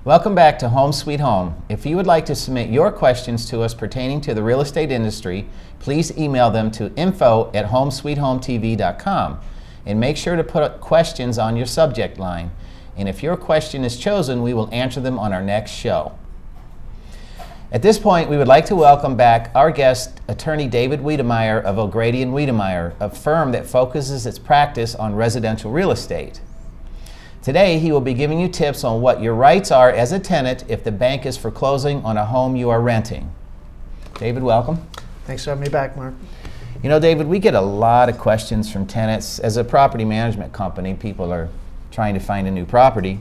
Welcome back to Home Sweet Home. If you would like to submit your questions to us pertaining to the real estate industry, please email them to info@homesweethometv.com and make sure to put questions on your subject line. And if your question is chosen, we will answer them on our next show. At this point, we would like to welcome back our guest, attorney David Wiedemeyer of O'Grady & Wiedemeyer, a firm that focuses its practice on residential real estate. Today, he will be giving you tips on what your rights are as a tenant if the bank is foreclosing on a home you are renting. David, welcome. Thanks for having me back, Mark. You know, David, we get a lot of questions from tenants. As a property management company, people are trying to find a new property.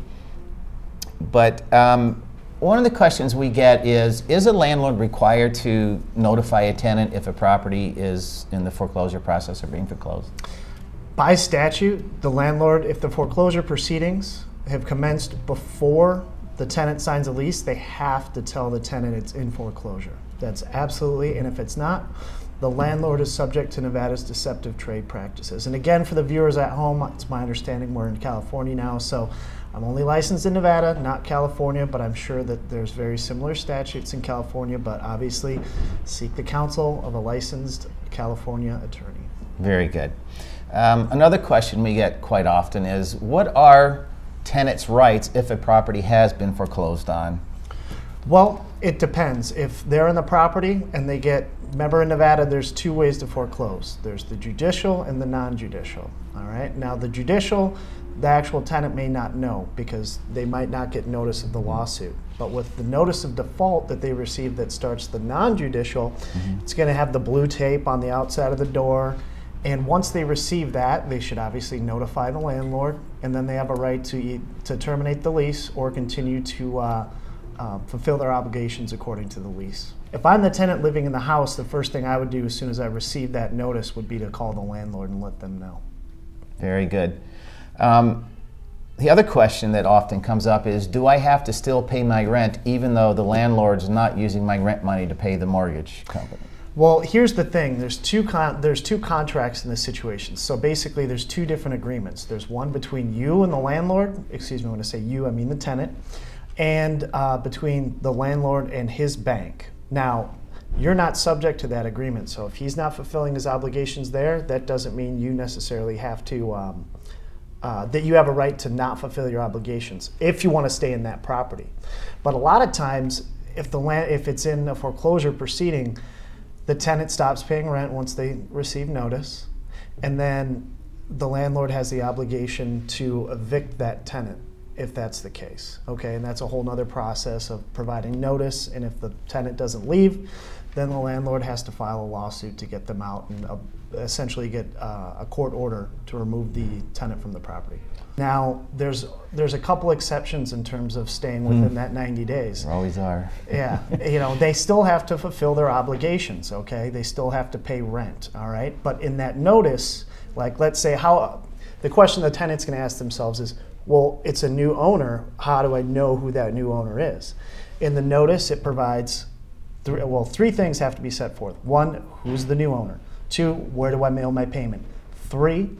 But one of the questions we get is a landlord required to notify a tenant if a property is in the foreclosure process or being foreclosed? By statute, the landlord, if the foreclosure proceedings have commenced before the tenant signs a lease, they have to tell the tenant it's in foreclosure. That's absolutely, and if it's not, the landlord is subject to Nevada's deceptive trade practices. And again, for the viewers at home, it's my understanding we're in California now, so I'm only licensed in Nevada, not California, but I'm sure that there's very similar statutes in California, but obviously seek the counsel of a licensed California attorney. Very good. Another question we get quite often is, what are tenants' rights if a property has been foreclosed on? Well, it depends. If they're in the property and they remember in Nevada, there's two ways to foreclose. There's the judicial and the non-judicial, all right? Now, the judicial, the actual tenant may not know because they might not get notice of the lawsuit. But with the notice of default that they receive that starts the non-judicial, it's gonna have the blue tape on the outside of the door. And once they receive that, they should obviously notify the landlord, and then they have a right to terminate the lease or continue to fulfill their obligations according to the lease. If I'm the tenant living in the house, the first thing I would do as soon as I received that notice would be to call the landlord and let them know. Very good. The other question that often comes up is, do I have to still pay my rent even though the landlord's not using my rent money to pay the mortgage company? Well, here's the thing. There's two contracts in this situation. So basically, there's two different agreements. There's one between you and the landlord. Excuse me, when I say you, I mean the tenant. And between the landlord and his bank. Now, you're not subject to that agreement. So if he's not fulfilling his obligations there, that doesn't mean you necessarily have to, that you have a right to not fulfill your obligations if you want to stay in that property. But a lot of times, if it's in a foreclosure proceeding, the tenant stops paying rent once they receive notice, and then the landlord has the obligation to evict that tenant if that's the case. Okay, and that's a whole nother process of providing notice, and if the tenant doesn't leave, then the landlord has to file a lawsuit to get them out and essentially get a court order to remove the tenant from the property. Now, there's a couple exceptions in terms of staying within that 90 days. There always are. Yeah, you know, they still have to fulfill their obligations, okay? They still have to pay rent, all right? But in that notice, like let's say the question the tenant's gonna ask themselves is, well, it's a new owner, how do I know who that new owner is? In the notice, it provides, three things have to be set forth. One, who's the new owner? Two, where do I mail my payment? Three,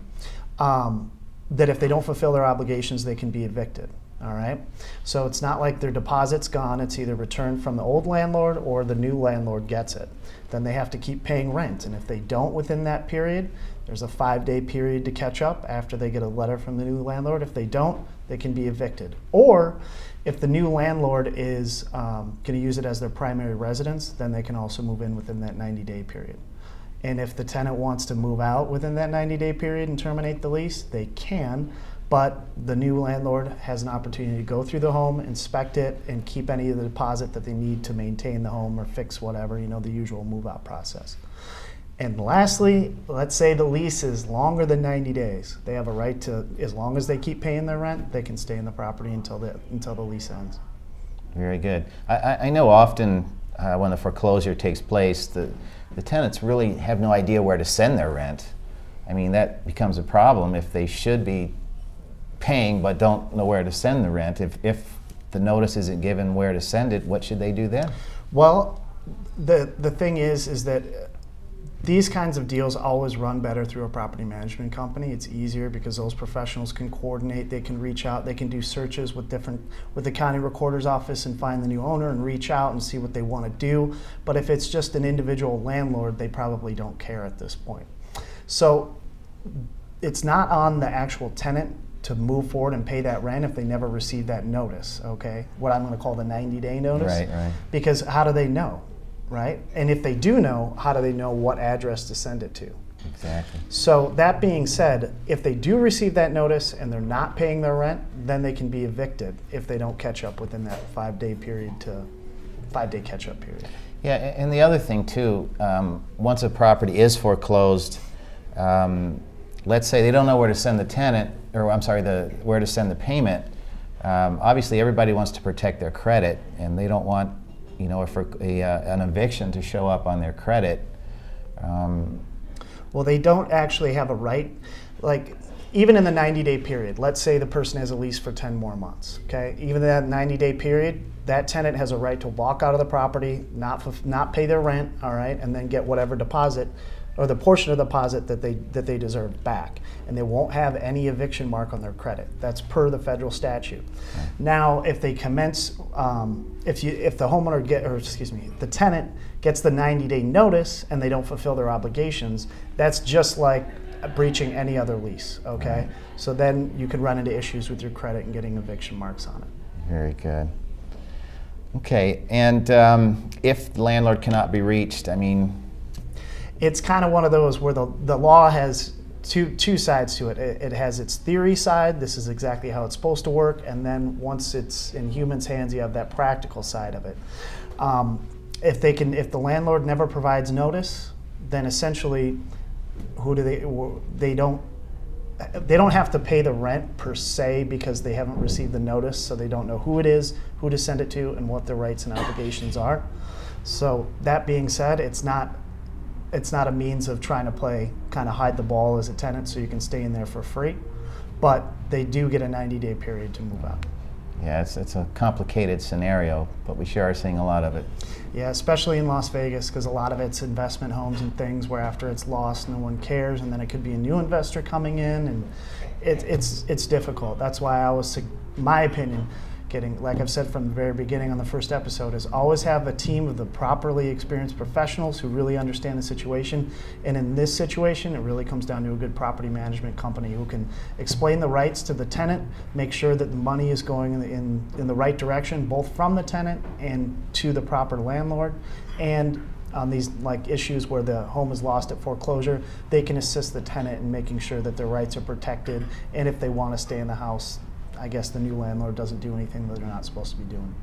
that if they don't fulfill their obligations, they can be evicted, all right? So it's not like their deposit's gone, it's either returned from the old landlord or the new landlord gets it. Then they have to keep paying rent, and if they don't within that period, there's a 5-day period to catch up after they get a letter from the new landlord. If they don't, they can be evicted. Or if the new landlord is gonna use it as their primary residence, then they can also move in within that 90-day period. And if the tenant wants to move out within that 90-day period and terminate the lease, they can, but the new landlord has an opportunity to go through the home, inspect it, and keep any of the deposit that they need to maintain the home or fix whatever, you know, the usual move-out process. And lastly, let's say the lease is longer than 90 days. They have a right to, as long as they keep paying their rent, they can stay in the property until the lease ends. Very good. I know often when the foreclosure takes place, the tenants really have no idea where to send their rent. I mean, that becomes a problem if they should be paying but don't know where to send the rent. If the notice isn't given where to send it, what should they do then? Well, the thing is that these kinds of deals always run better through a property management company. It's easier because those professionals can coordinate, they can reach out, they can do searches with the county recorder's office and find the new owner and reach out and see what they want to do. But if it's just an individual landlord, they probably don't care at this point. So it's not on the actual tenant to move forward and pay that rent if they never received that notice, okay? What I'm going to call the 90-day notice. Right. Because how do they know? Right? And if they do know, how do they know what address to send it to? Exactly. So that being said, if they do receive that notice and they're not paying their rent, then they can be evicted if they don't catch up within that 5-day catch-up period. Yeah, and the other thing too, once a property is foreclosed, let's say they don't know where to send the tenant, or I'm sorry, where to send the payment. Obviously, everybody wants to protect their credit, and they don't want an eviction to show up on their credit. Well, they don't actually have a right, like even in the 90-day period, let's say the person has a lease for 10 more months, okay? Even in that 90-day period, that tenant has a right to walk out of the property, not pay their rent, all right, and then get whatever deposit or the portion of the deposit that they deserve back, and they won't have any eviction mark on their credit. That's per the federal statute. Okay. Now, if they commence, if the homeowner the tenant gets the 90-day notice and they don't fulfill their obligations, that's just like breaching any other lease. Okay, right. So then you could run into issues with your credit and getting eviction marks on it. Very good. Okay, and if the landlord cannot be reached, I mean, it's kind of one of those where the law has two sides to it. It has its theory side, this is exactly how it's supposed to work, and then once it's in humans' hands, you have that practical side of it. If the landlord never provides notice, then essentially, they don't have to pay the rent per se because they haven't received the notice, so they don't know who it is, who to send it to, and what their rights and obligations are. So that being said, it's not a means of trying to kind of hide the ball as a tenant so you can stay in there for free, but they do get a 90-day period to move out. Yeah, it's a complicated scenario, but we sure are seeing a lot of it. Yeah, especially in Las Vegas, because a lot of it's investment homes and things where after it's lost, no one cares, and then it could be a new investor coming in, and it's difficult. That's why my opinion, like I've said from the very beginning on the first episode, is always have a team of the properly experienced professionals who really understand the situation. And in this situation, it really comes down to a good property management company who can explain the rights to the tenant, make sure that the money is going in the right direction, both from the tenant and to the proper landlord. And on these issues where the home is lost at foreclosure, they can assist the tenant in making sure that their rights are protected. And if they want to stay in the house, I guess the new landlord doesn't do anything that they're not supposed to be doing.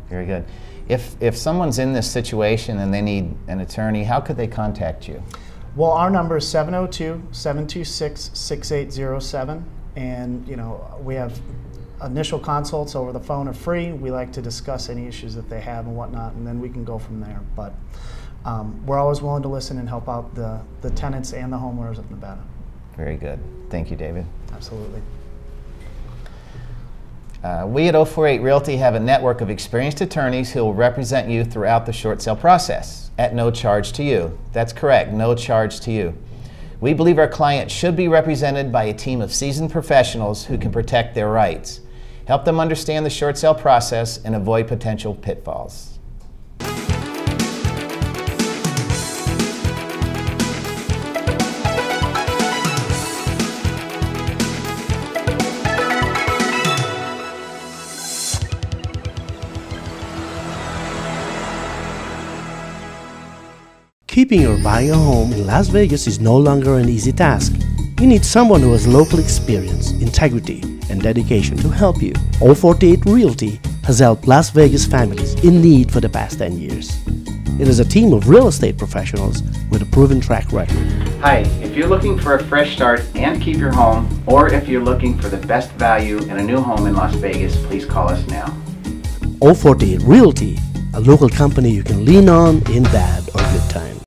Very good. If someone's in this situation and they need an attorney, how could they contact you? Well, our number is 702-726-6807, and we have initial consults over the phone are free. We like to discuss any issues that they have and whatnot, and then we can go from there. But we're always willing to listen and help out the tenants and the homeowners of Nevada. Very good. Thank you, David. Absolutely. We at 048 Realty have a network of experienced attorneys who will represent you throughout the short sale process at no charge to you. That's correct, no charge to you. We believe our client should be represented by a team of seasoned professionals who can protect their rights, help them understand the short sale process, and avoid potential pitfalls. Keeping or buying a home in Las Vegas is no longer an easy task. You need someone who has local experience, integrity, and dedication to help you. 048 Realty has helped Las Vegas families in need for the past 10 years. It is a team of real estate professionals with a proven track record. Hi, if you're looking for a fresh start and keep your home, or if you're looking for the best value in a new home in Las Vegas, please call us now. 048 Realty, a local company you can lean on in bad or good times.